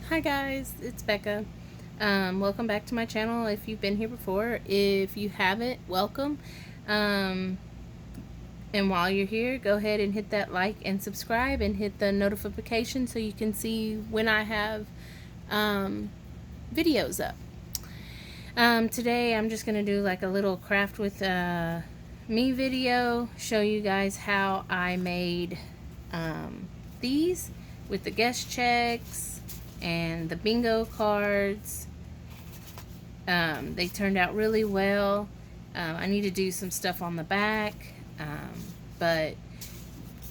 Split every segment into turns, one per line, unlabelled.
Hi guys, it's Becca. Welcome back to my channel if you've been here before. If you haven't, welcome. Um, and while you're here, go ahead and hit that like and subscribe and hit the notification so you can see when I have videos up. Today I'm just going to do like a little craft with me video, show you guys how I made these with the guest checks and the bingo cards. They turned out really well. I need to do some stuff on the back, but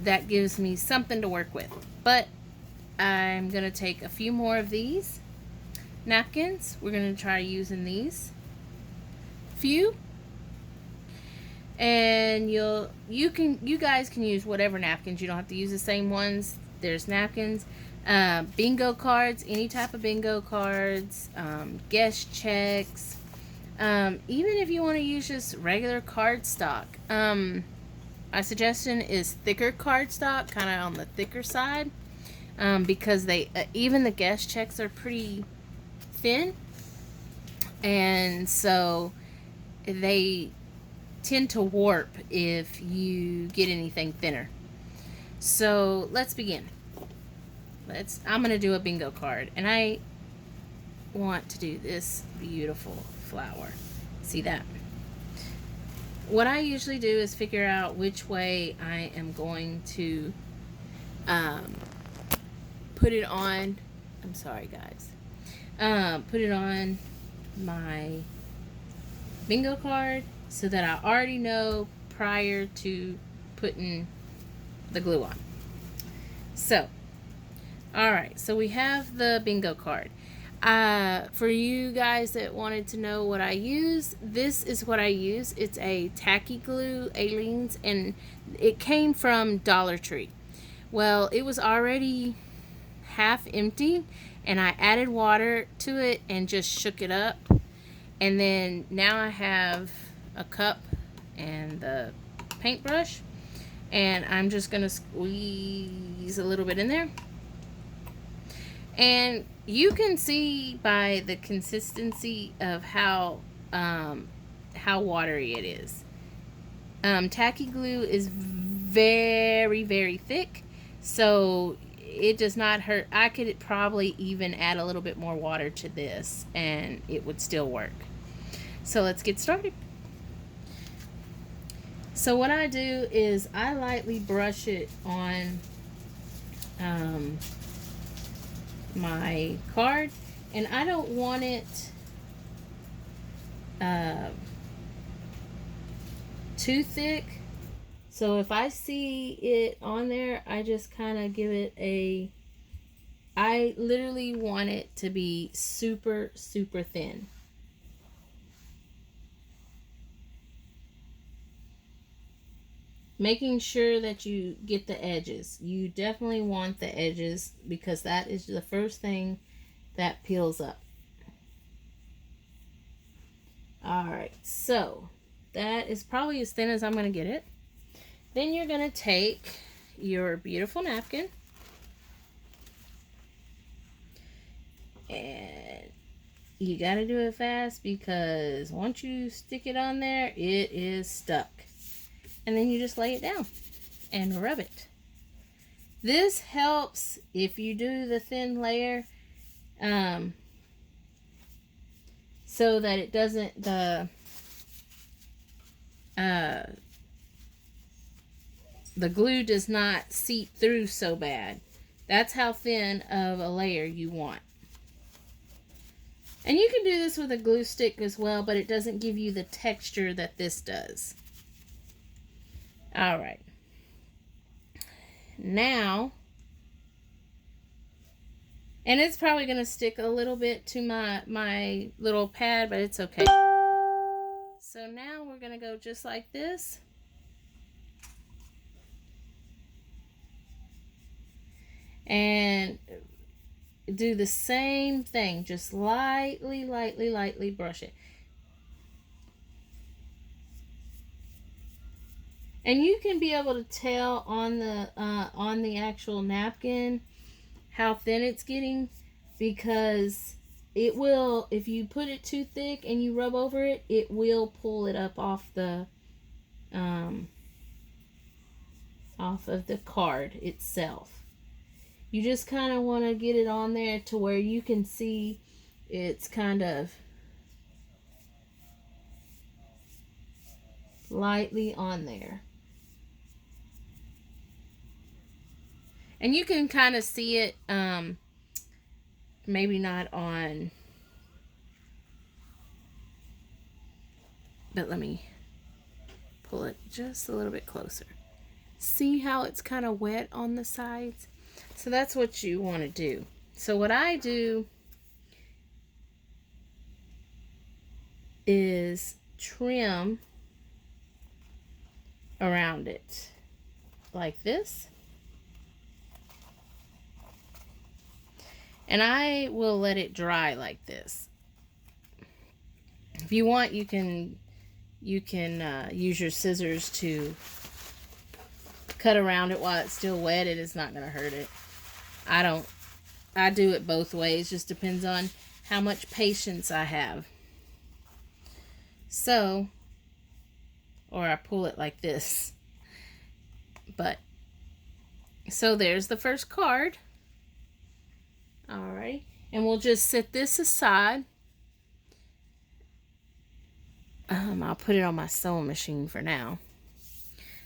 that gives me something to work with. But I'm going to take a few more of these napkins. We're going to try using these few, and you guys can use whatever napkins. You don't have to use the same ones. There's napkins, bingo cards, any type of bingo cards, guest checks, even if you want to use just regular cardstock. My suggestion is thicker cardstock, kind of on the thicker side, because they even the guest checks are pretty thin, and so they tend to warp if you get anything thinner. So let's begin. I'm going to do a bingo card, and I want to do this beautiful flower. See that? What I usually do is figure out which way I am going to put it on. I'm sorry, guys. Put it on my bingo card so that I already know prior to putting the glue on. So, alright, so we have the bingo card. For you guys that wanted to know what I use, this is what I use. It's a tacky glue, Aleene's, and it came from Dollar Tree. Well, it was already half empty, and I added water to it and just shook it up. And then now I have a cup and the paintbrush, and I'm just going to squeeze a little bit in there. And you can see by the consistency of how watery it is. Tacky glue is very, very thick, so it does not hurt. I could probably even add a little bit more water to this and it would still work. So let's get started. So what I do is I lightly brush it on my card, and I don't want it too thick. So if I see it on there, I just kind of give it I literally want it to be super, super thin. Making sure that you get the edges. You definitely want the edges because that is the first thing that peels up. Alright, so that is probably as thin as I'm going to get it. Then you're going to take your beautiful napkin, and you got to do it fast because once you stick it on there, it is stuck. And then you just lay it down and rub it. This helps if you do the thin layer, so that it doesn't, the glue does not seep through so bad. That's how thin of a layer you want. And you can do this with a glue stick as well, but it doesn't give you the texture that this does. Alright. Now, and it's probably going to stick a little bit to my little pad, but it's okay. So now we're going to go just like this. And do the same thing. Just lightly, lightly, lightly brush it. And you can be able to tell on the actual napkin how thin it's getting because it will, if you put it too thick and you rub over it, it will pull it up off the off of the card itself. You just kind of want to get it on there to where you can see it's kind of lightly on there. And you can kind of see it, maybe not on, but let me pull it just a little bit closer. See how it's kind of wet on the sides? So that's what you want to do. So what I do is trim around it like this. And I will let it dry like this. If you want, you can use your scissors to cut around it while it's still wet. It is not going to hurt it. I do it both ways. Just depends on how much patience I have. So, or I pull it like this. But, so there's the first card. Alright, and we'll just set this aside. I'll put it on my sewing machine for now.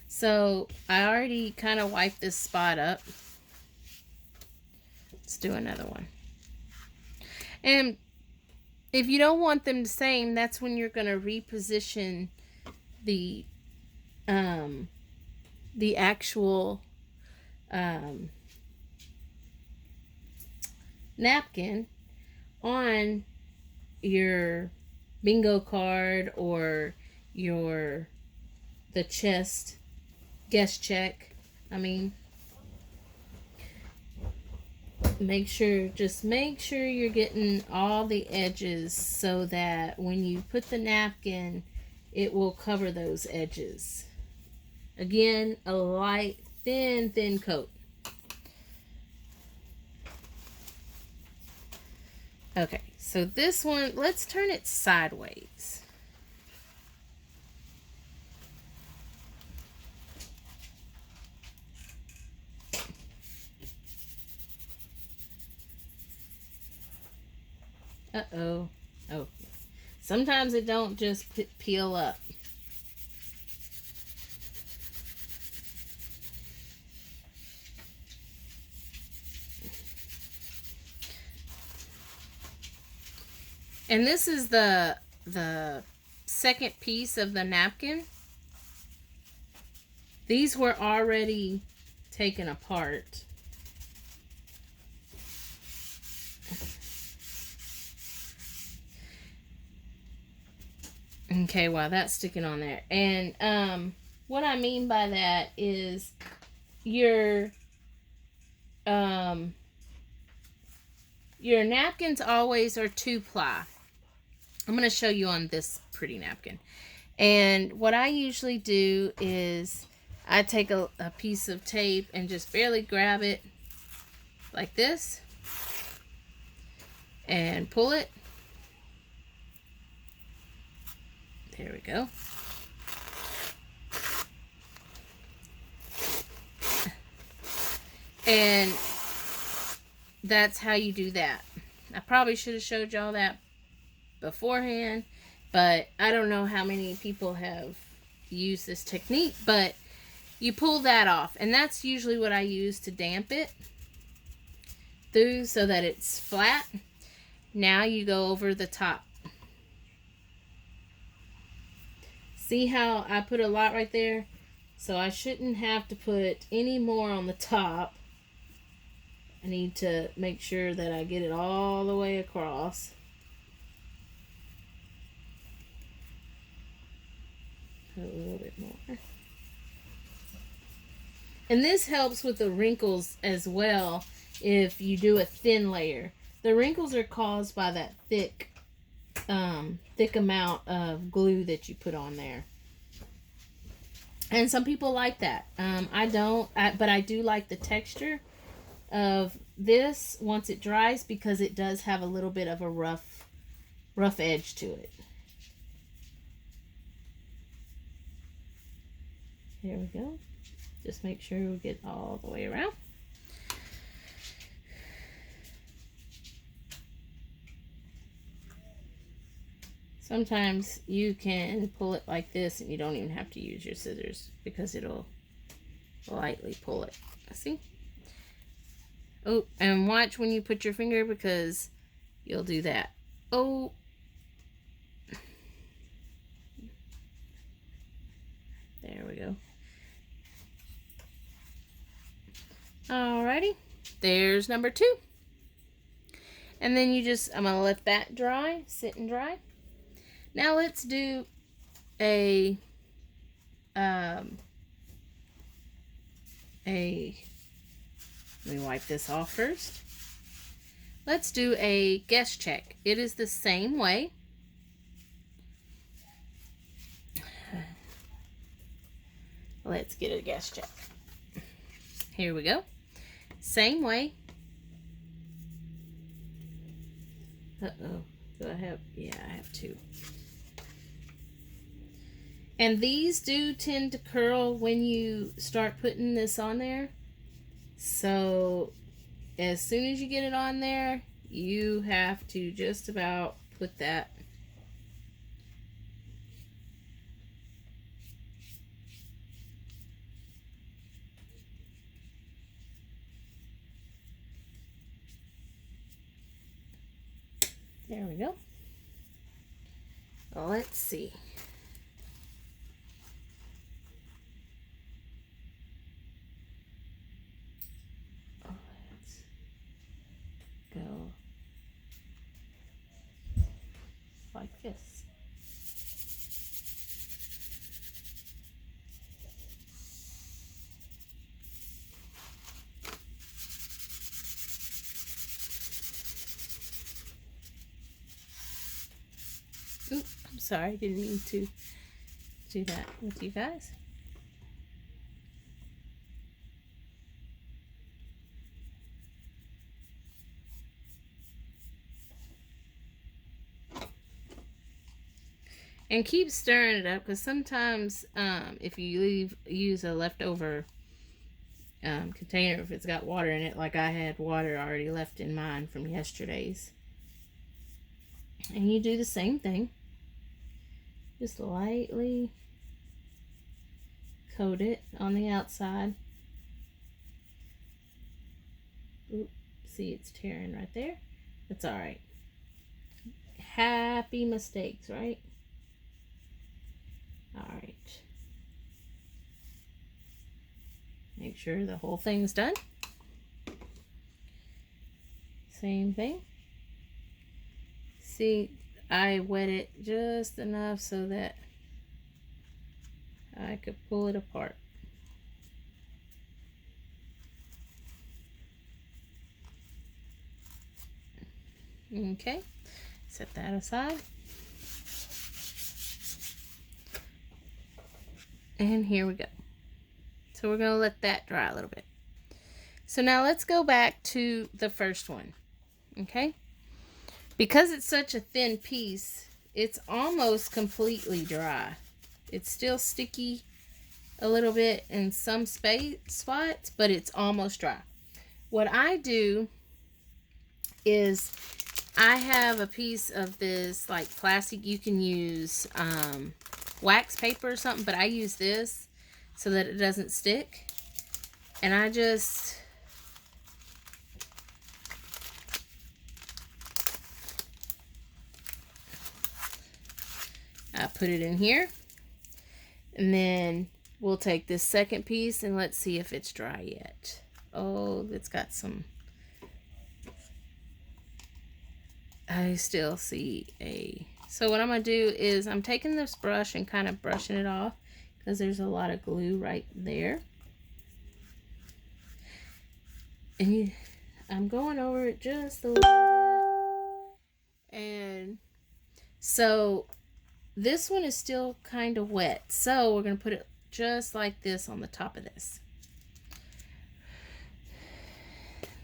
So I already kind of wiped this spot up. Let's do another one. And if you don't want them the same, that's when you're going to reposition the actual napkin on your bingo card or the chest guest check. I mean, just make sure you're getting all the edges so that when you put the napkin, it will cover those edges. Again, a light, thin coat. Okay, so this one, let's turn it sideways. Uh-oh. Oh. Sometimes it don't just peel up. And this is the second piece of the napkin. These were already taken apart. Okay, wow, that's sticking on there. And what I mean by that is your napkins always are 2-ply. I'm going to show you on this pretty napkin. And what I usually do is I take a piece of tape and just barely grab it like this and pull it. There we go. And that's how you do that. I probably should have showed y'all that beforehand, but I don't know how many people have used this technique, but you pull that off, and that's usually what I use to damp it through so that it's flat. Now you go over the top. See how I put a lot right there? So I shouldn't have to put any more on the top. I need to make sure that I get it all the way across. Put a little bit more. And this helps with the wrinkles as well if you do a thin layer. The wrinkles are caused by that thick amount of glue that you put on there. And some people like that. I don't, but I do like the texture of this once it dries because it does have a little bit of a rough edge to it. There we go. Just make sure we get all the way around. Sometimes you can pull it like this and you don't even have to use your scissors because it'll lightly pull it. See? Oh, and watch when you put your finger because you'll do that. Oh. There we go. Alrighty. There's number 2. And then you just, I'm going to let that dry, sit and dry. Now let's do let me wipe this off first. Let's do a guess check. It is the same way. Let's get a guess check. Here we go. Same way. Uh-oh. Do I have? Yeah, I have 2. And these do tend to curl when you start putting this on there. So as soon as you get it on there, you have to just about put that. There we go. Well, let's see. Let's go like this. Oop, I'm sorry, didn't mean to do that with you guys. And keep stirring it up because sometimes if you use a leftover container, if it's got water in it, like I had water already left in mine from yesterday's. And you do the same thing. Just lightly coat it on the outside. Oop, see, it's tearing right there. That's all right. Happy mistakes, right? All right. Make sure the whole thing's done. Same thing. See, I wet it just enough so that I could pull it apart. Okay, set that aside. And here we go. So we're going to let that dry a little bit. So now let's go back to the first one. Okay? Because it's such a thin piece, it's almost completely dry. It's still sticky a little bit in some spots, but it's almost dry. What I do is I have a piece of this like plastic. You can use wax paper or something, but I use this so that it doesn't stick. And I just put it in here, and then we'll take this second piece and let's see if it's dry yet. Oh, it's got some, I still see a, so what I'm going to do is I'm taking this brush and kind of brushing it off because there's a lot of glue right there. And I'm going over it just a little bit. And so this one is still kind of wet. So we're going to put it just like this on the top of this.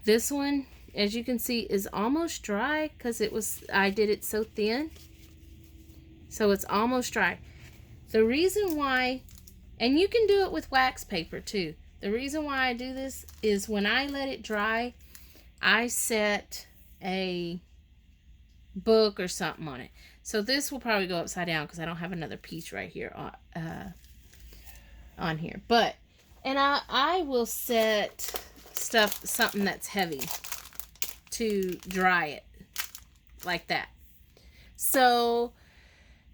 This one, as you can see, is almost dry because I did it so thin. So it's almost dry. The reason why, and you can do it with wax paper too. The reason why I do this is when I let it dry, I set a book or something on it. So this will probably go upside down because I don't have another piece right here on here. But, and I will set something that's heavy to dry it like that. So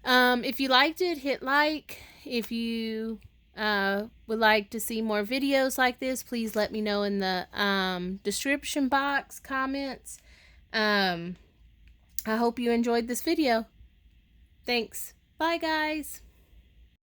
if you liked it, hit like. If you would like to see more videos like this, please let me know in the description box, comments. I hope you enjoyed this video. Thanks. Bye, guys.